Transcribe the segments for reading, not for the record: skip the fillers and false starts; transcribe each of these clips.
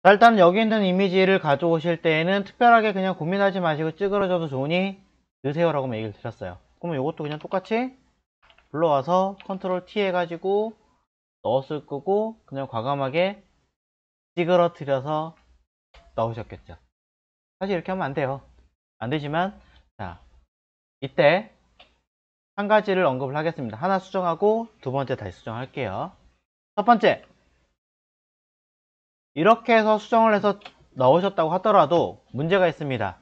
자, 일단 여기 있는 이미지를 가져오실 때에는 특별하게 그냥 고민하지 마시고 찌그러져도 좋으니 넣으세요라고 얘기를 드렸어요. 그러면 이것도 그냥 똑같이 불러와서 컨트롤 T 해가지고 넣었을 거고 그냥 과감하게 찌그러뜨려서 넣으셨겠죠. 사실 이렇게 하면 안 돼요. 안 되지만, 자, 이때 한 가지를 언급을 하겠습니다. 하나 수정하고 두 번째 다시 수정할게요. 첫 번째, 이렇게 해서 수정을 해서 넣으셨다고 하더라도 문제가 있습니다.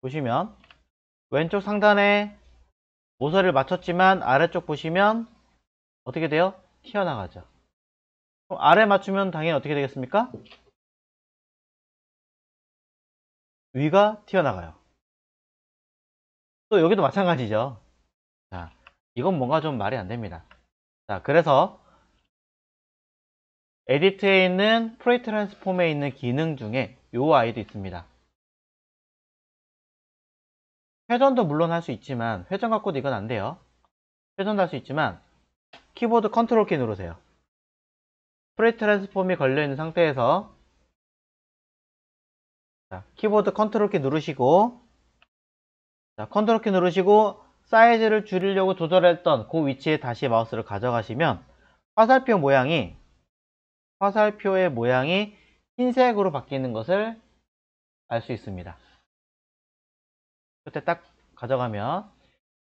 보시면 왼쪽 상단에 모서리를 맞췄지만 아래쪽 보시면 어떻게 돼요? 튀어나가죠. 그럼 아래 맞추면 당연히 어떻게 되겠습니까? 위가 튀어나가요. 또 여기도 마찬가지죠. 자, 이건 뭔가 좀 말이 안 됩니다. 자, 그래서 에디트에 있는 프로이 트랜스폼에 있는 기능 중에 요 아이도 있습니다. 회전도 물론 할 수 있지만 회전 갖고도 이건 안 돼요. 회전도 할 수 있지만 키보드 컨트롤 키 누르세요. 프로이 트랜스폼이 걸려있는 상태에서 자, 키보드 컨트롤 키 누르시고 자, 컨트롤 키 누르시고 사이즈를 줄이려고 조절했던 그 위치에 다시 마우스를 가져가시면 화살표의 모양이 흰색으로 바뀌는 것을 알 수 있습니다. 그때 딱 가져가면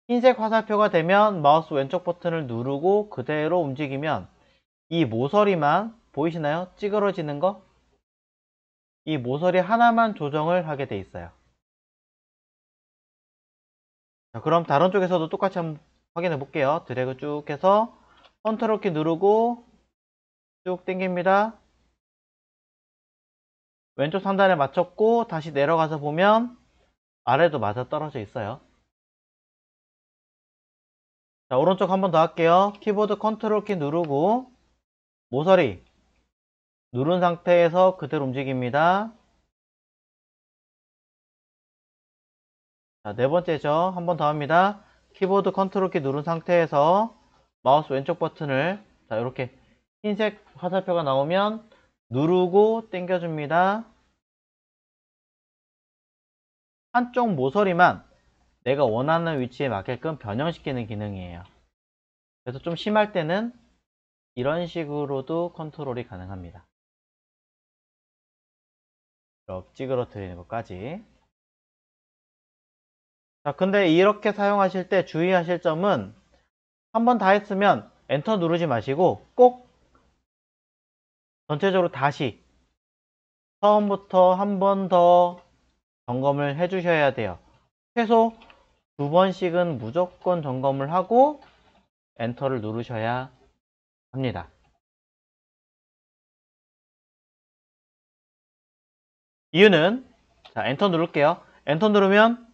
흰색 화살표가 되면 마우스 왼쪽 버튼을 누르고 그대로 움직이면 이 모서리만 보이시나요? 찌그러지는 거? 이 모서리 하나만 조정을 하게 돼 있어요. 자, 그럼 다른 쪽에서도 똑같이 한번 확인해 볼게요. 드래그 쭉 해서 컨트롤 키 누르고 쭉 당깁니다. 왼쪽 상단에 맞췄고 다시 내려가서 보면 아래도 맞아 떨어져 있어요. 자, 오른쪽 한 번 더 할게요. 키보드 컨트롤 키 누르고 모서리 누른 상태에서 그대로 움직입니다. 자, 네 번째죠. 한 번 더 합니다. 키보드 컨트롤 키 누른 상태에서 마우스 왼쪽 버튼을 자, 이렇게 흰색 화살표가 나오면 누르고 당겨줍니다. 한쪽 모서리만 내가 원하는 위치에 맞게끔 변형시키는 기능이에요. 그래서 좀 심할 때는 이런 식으로도 컨트롤이 가능합니다. 이렇게 찌그러뜨리는 것까지. 자, 근데 이렇게 사용하실 때 주의하실 점은 한 번 다 했으면 엔터 누르지 마시고 꼭 전체적으로 다시 처음부터 한 번 더 점검을 해 주셔야 돼요. 최소 두 번씩은 무조건 점검을 하고 엔터를 누르셔야 합니다. 이유는 자, 엔터 누를게요. 엔터 누르면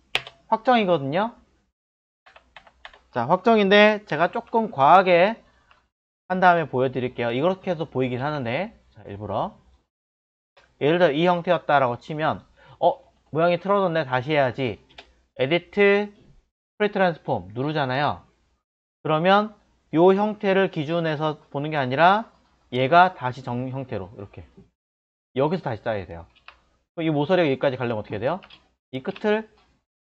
확정이거든요. 자, 확정인데 제가 조금 과하게 한 다음에 보여드릴게요. 이렇게 해서 보이긴 하는데 자, 일부러 예를 들어 이 형태였다라고 치면 모양이 틀어졌네 다시 해야지. 에디트 프리 트랜스폼 누르잖아요. 그러면 이 형태를 기준에서 보는 게 아니라 얘가 다시 정 형태로 이렇게 여기서 다시 짜야 돼요. 이 모서리가 여기까지 가려면 어떻게 돼요? 이 끝을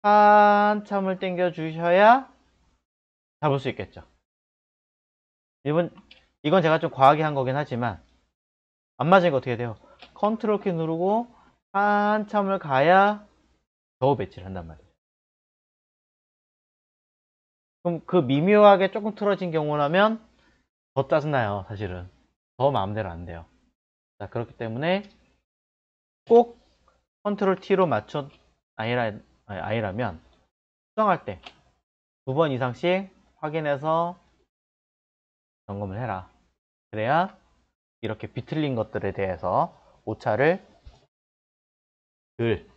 한참을 당겨 주셔야 잡을 수 있겠죠. 이건 제가 좀 과하게 한 거긴 하지만 안 맞으니까 어떻게 돼요? 컨트롤 키 누르고 한참을 가야 겨우 배치를 한단 말이에요. 그럼 그 미묘하게 조금 틀어진 경우라면 더 짜증나요, 사실은. 더 마음대로 안 돼요. 자, 그렇기 때문에 꼭 컨트롤 T로 맞춰 아니라면 수정할 때 두 번 이상씩 확인해서 점검을 해라. 그래야 이렇게 비틀린 것들에 대해서 오차를 덜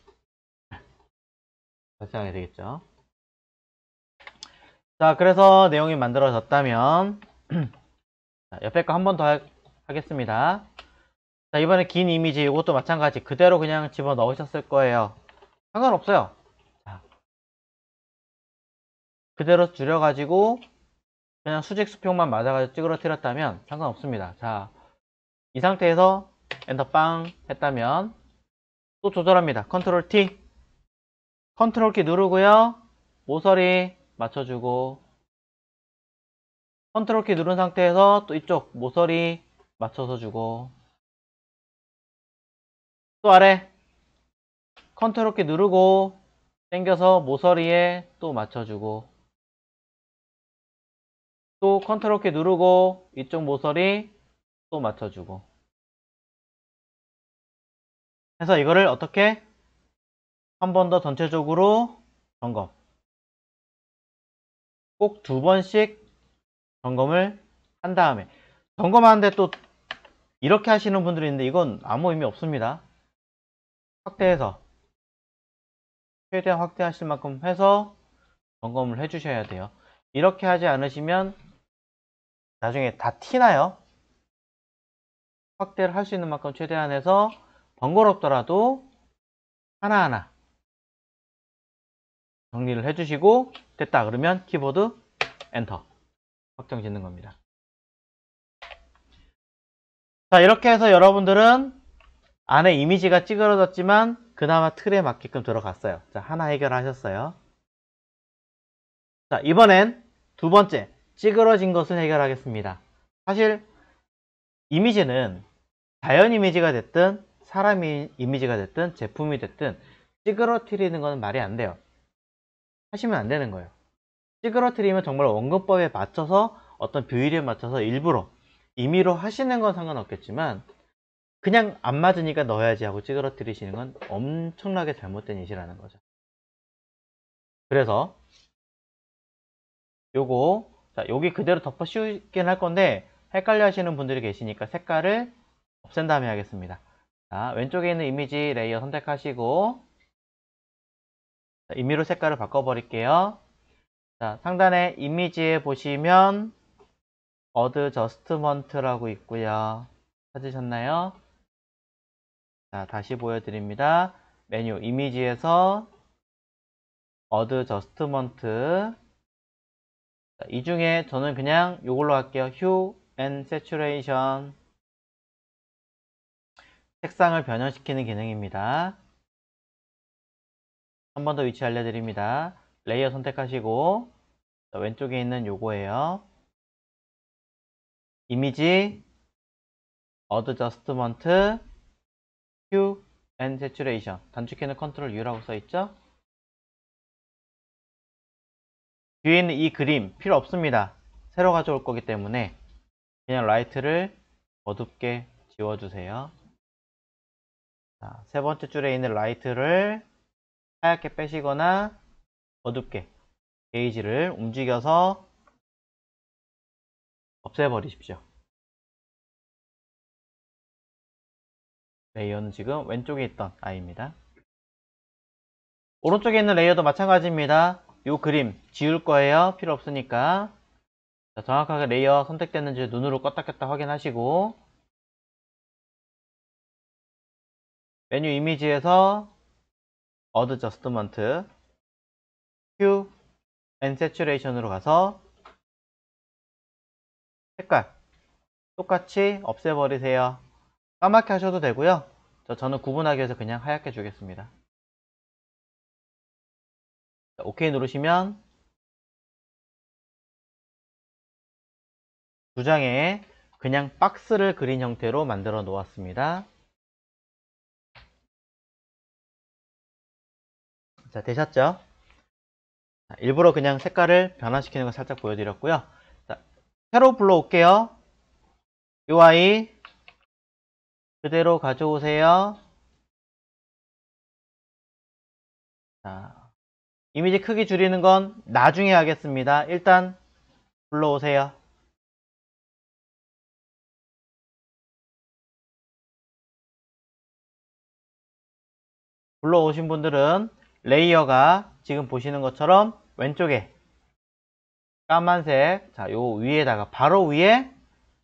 발생하게 되겠죠. 자, 그래서 내용이 만들어졌다면 옆에 거 한 번 더 하겠습니다. 자, 이번에 긴 이미지 이것도 마찬가지 그대로 그냥 집어 넣으셨을 거예요. 상관없어요. 자, 그대로 줄여가지고 그냥 수직 수평만 맞아가지고 찌그러뜨렸다면 상관없습니다. 자, 이 상태에서 엔터 빵 했다면 또 조절합니다. 컨트롤 T, 컨트롤 키 누르고요. 모서리 맞춰주고, 컨트롤 키 누른 상태에서 또 이쪽 모서리 맞춰서 주고, 또 아래 컨트롤 키 누르고 당겨서 모서리에 또 맞춰주고, 또 컨트롤 키 누르고 이쪽 모서리 또 맞춰주고 해서 이거를 어떻게 한 번 더 전체적으로 점검, 꼭 2번씩 점검을 한 다음에, 점검하는데 또 이렇게 하시는 분들이 있는데 이건 아무 의미 없습니다. 확대해서 최대한 확대하실 만큼 해서 점검을 해 주셔야 돼요. 이렇게 하지 않으시면 나중에 다 티나요. 확대를 할 수 있는 만큼 최대한 해서 번거롭더라도 하나하나 정리를 해 주시고, 됐다 그러면 키보드 엔터 확정 짓는 겁니다. 자, 이렇게 해서 여러분들은 안에 이미지가 찌그러졌지만 그나마 틀에 맞게끔 들어갔어요. 자, 하나 해결하셨어요. 자, 이번엔 2번째 찌그러진 것을 해결하겠습니다. 사실 이미지는 자연 이미지가 됐든 사람 이미지가 됐든 제품이 됐든 찌그러뜨리는 건 말이 안 돼요. 하시면 안 되는 거예요. 찌그러뜨리면 정말 원근법에 맞춰서 어떤 비율에 맞춰서 일부러 임의로 하시는 건 상관없겠지만 그냥 안 맞으니까 넣어야지 하고 찌그러뜨리시는 건 엄청나게 잘못된 짓이라는 거죠. 그래서 요거, 자, 여기 그대로 덮어 씌우긴 할 건데 헷갈려 하시는 분들이 계시니까 색깔을 없앤 다음에 하겠습니다. 자, 왼쪽에 있는 이미지 레이어 선택하시고, 자, 임의로 색깔을 바꿔버릴게요. 자, 상단에 이미지에 보시면 어드저스트먼트라고 있고요. 찾으셨나요? 자, 다시 보여드립니다. 메뉴 이미지에서 어드저스트먼트, 이 중에 저는 그냥 이걸로 할게요. 휴 앤 세츄레이션, 색상을 변형시키는 기능입니다. 한 번 더 위치 알려드립니다. 레이어 선택하시고, 자, 왼쪽에 있는 요거예요. 이미지 어드저스트먼트 휴 앤 세츄레이션, 단축키는 컨트롤 U라고 써있죠. 뒤에 있는 이 그림 필요 없습니다. 새로 가져올 거기 때문에 그냥 라이트를 어둡게 지워주세요. 자, 세 번째 줄에 있는 라이트를 하얗게 빼시거나 어둡게 게이지를 움직여서 없애버리십시오. 레이어는 지금 왼쪽에 있던 아이입니다. 오른쪽에 있는 레이어도 마찬가지입니다. 이 그림 지울 거예요. 필요 없으니까. 자, 정확하게 레이어 선택됐는지 눈으로 껐다 켰다 확인하시고, 메뉴 이미지에서 어드저스트먼트 휴 앤 세츄레이션으로 가서 색깔 똑같이 없애버리세요. 까맣게 하셔도 되고요. 저는 구분하기 위해서 그냥 하얗게 주겠습니다. 자, OK 누르시면 두 장에 그냥 박스를 그린 형태로 만들어 놓았습니다. 자, 되셨죠? 자, 일부러 그냥 색깔을 변화시키는 거 살짝 보여드렸고요. 자, 새로 불러올게요. 이 아이 그대로 가져오세요. 자, 이미지 크기 줄이는 건 나중에 하겠습니다. 일단 불러오세요. 불러오신 분들은 레이어가 지금 보시는 것처럼 왼쪽에 까만색, 자, 요 위에다가 바로 위에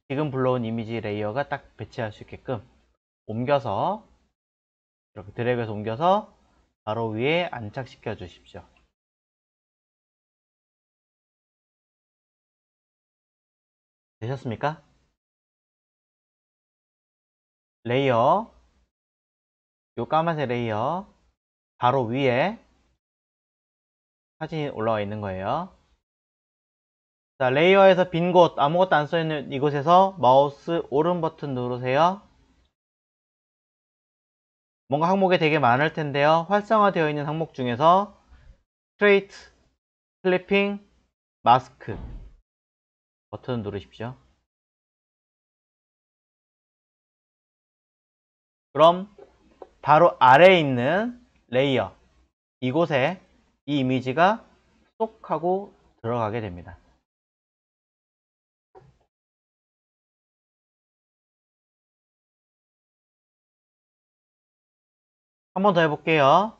지금 불러온 이미지 레이어가 딱 배치할 수 있게끔 옮겨서 이렇게 드래그해서 옮겨서 바로 위에 안착시켜 주십시오. 되셨습니까? 레이어, 요 까만색 레이어 바로 위에 사진이 올라와 있는 거예요. 자, 레이어에서 빈 곳, 아무것도 안 써있는 이곳에서 마우스 오른 버튼 누르세요. 뭔가 항목이 되게 많을 텐데요. 활성화되어 있는 항목 중에서 스트레이트, 클리핑, 마스크 버튼 누르십시오. 그럼 바로 아래에 있는 레이어, 이곳에 이 이미지가 쏙 하고 들어가게 됩니다. 한 번 더 해볼게요.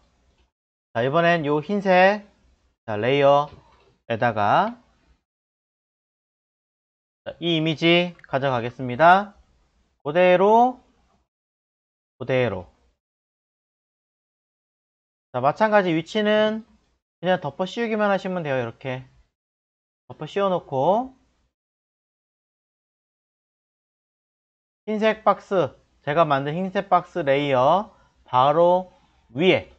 자, 이번엔 요 흰색 레이어에다가 이 이미지 가져가겠습니다. 그대로 자, 마찬가지 위치는 그냥 덮어 씌우기만 하시면 돼요. 이렇게 덮어 씌워 놓고 흰색 박스, 제가 만든 흰색 박스 레이어 바로 위에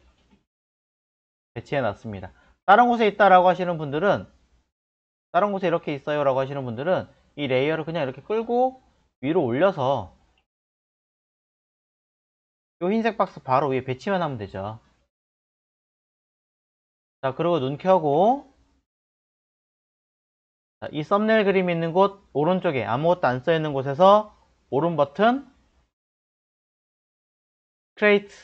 배치해 놨습니다. 다른 곳에 있다라고 하시는 분들은, 다른 곳에 이렇게 있어요 라고 하시는 분들은 이 레이어를 그냥 이렇게 끌고 위로 올려서 이 흰색 박스 바로 위에 배치만 하면 되죠. 자, 그리고 눈 켜고, 자, 이 썸네일 그림이 있는 곳 오른쪽에 아무것도 안 써 있는 곳에서 오른 버튼 크레이트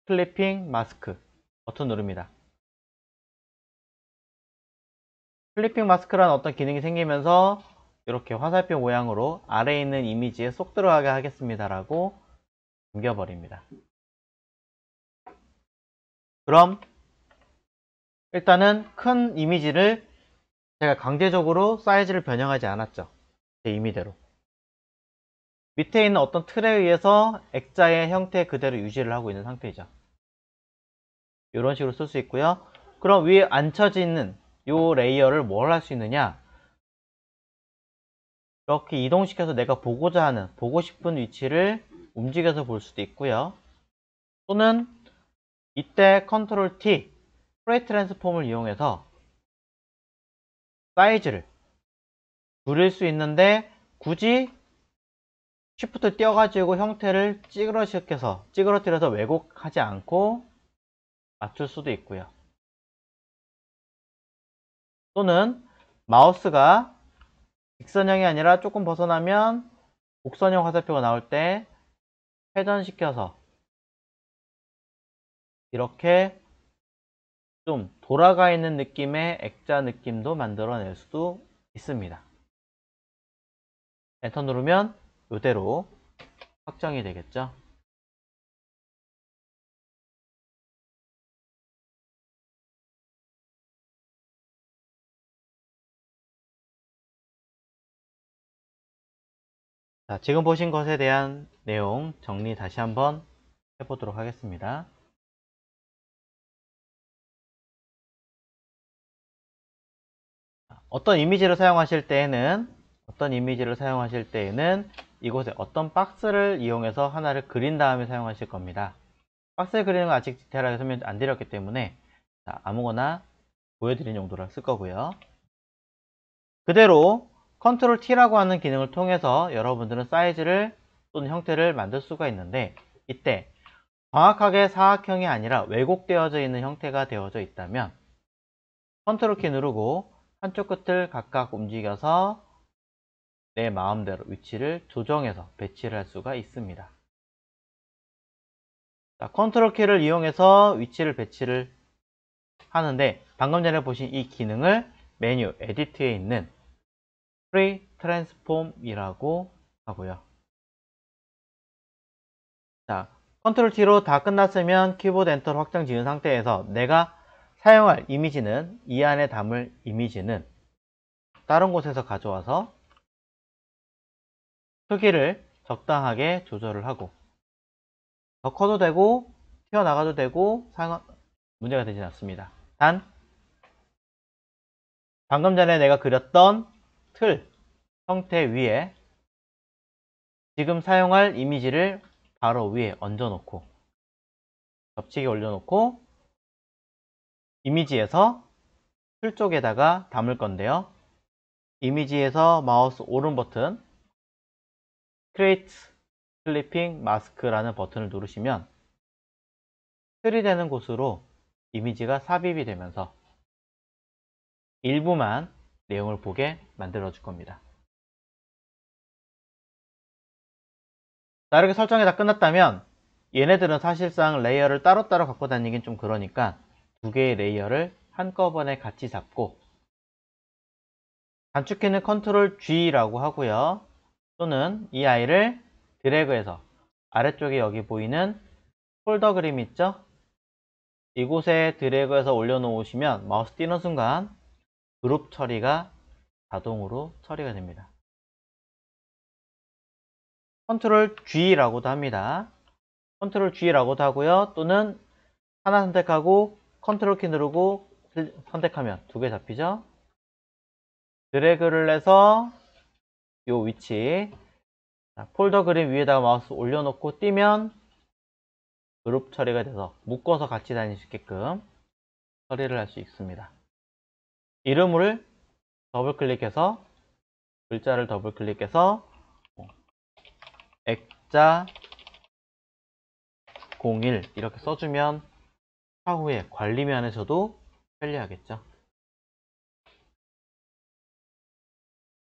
클리핑 마스크 버튼 누릅니다. 클리핑 마스크라는 어떤 기능이 생기면서 이렇게 화살표 모양으로 아래에 있는 이미지에 쏙 들어가게 하겠습니다 라고 옮겨버립니다. 그럼 일단은 큰 이미지를 제가 강제적으로 사이즈를 변형하지 않았죠. 제 임의대로. 밑에 있는 어떤 틀에 의해서 액자의 형태 그대로 유지를 하고 있는 상태이죠. 이런 식으로 쓸 수 있고요. 그럼 위에 앉혀져 있는 이 레이어를 뭘 할 수 있느냐, 이렇게 이동시켜서 내가 보고자 하는, 보고 싶은 위치를 움직여서 볼 수도 있고요. 또는 이때 컨트롤 T, 프레이 트랜스폼을 이용해서 사이즈를 줄일 수 있는데 굳이 쉬프트 띄워가지고 형태를 찌그러뜨려서 왜곡하지 않고 맞출 수도 있고요. 또는 마우스가 직선형이 아니라 조금 벗어나면 곡선형 화살표가 나올 때 회전시켜서 이렇게 좀 돌아가 있는 느낌의 액자 느낌도 만들어낼 수도 있습니다. 엔터 누르면 이대로 확정이 되겠죠. 자, 지금 보신 것에 대한 내용 정리 다시 한번 해보도록 하겠습니다. 어떤 이미지를 사용하실 때에는 이곳에 어떤 박스를 이용해서 하나를 그린 다음에 사용하실 겁니다. 박스를 그리는 건 아직 디테일하게 설명 안 드렸기 때문에 아무거나 보여드리는 용도로 쓸 거고요. 그대로 컨트롤 T라고 하는 기능을 통해서 여러분들은 사이즈를 또는 형태를 만들 수가 있는데, 이때 정확하게 사각형이 아니라 왜곡되어져 있는 형태가 되어져 있다면 컨트롤 키 누르고 한쪽 끝을 각각 움직여서 내 마음대로 위치를 조정해서 배치를 할 수가 있습니다. 자, 컨트롤 키를 이용해서 위치를 배치를 하는데, 방금 전에 보신 이 기능을 메뉴 에디트에 있는 프리 트랜스폼이라고 하고요. 자, 컨트롤 T로 다 끝났으면 키보드 엔터를 확정 지은 상태에서 내가 사용할 이미지는, 이 안에 담을 이미지는 다른 곳에서 가져와서 크기를 적당하게 조절을 하고, 더 커도 되고 튀어나가도 되고 문제가 되진 않습니다. 단 방금 전에 내가 그렸던 틀 형태 위에 지금 사용할 이미지를 바로 위에 얹어놓고 겹치게 올려놓고 이미지에서 툴 쪽에다가 담을 건데요. 이미지에서 마우스 오른 버튼 Create Clipping Mask라는 버튼을 누르시면 틀이 되는 곳으로 이미지가 삽입이 되면서 일부만 내용을 보게 만들어 줄 겁니다. 자, 이렇게 설정이 다 끝났다면 얘네들은 사실상 레이어를 따로따로 갖고 다니긴 좀 그러니까 두 개의 레이어를 한꺼번에 같이 잡고 단축키는 컨트롤 G라고 하고요. 또는 이 아이를 드래그해서 아래쪽에 여기 보이는 폴더 그림 있죠? 이곳에 드래그해서 올려놓으시면 마우스 띄는 순간 그룹 처리가 자동으로 처리가 됩니다. 컨트롤 G라고도 합니다. 컨트롤 G라고도 하고요. 또는 하나 선택하고 컨트롤 키 누르고 선택하면 두 개 잡히죠. 드래그를 해서 이 위치 폴더 그림 위에다가 마우스 올려놓고 띄면 그룹 처리가 돼서 묶어서 같이 다닐 수 있게끔 처리를 할 수 있습니다. 이름을 더블 클릭해서 글자를 더블 클릭해서 액자 01 이렇게 써주면 차후에 관리면에서도 편리하겠죠.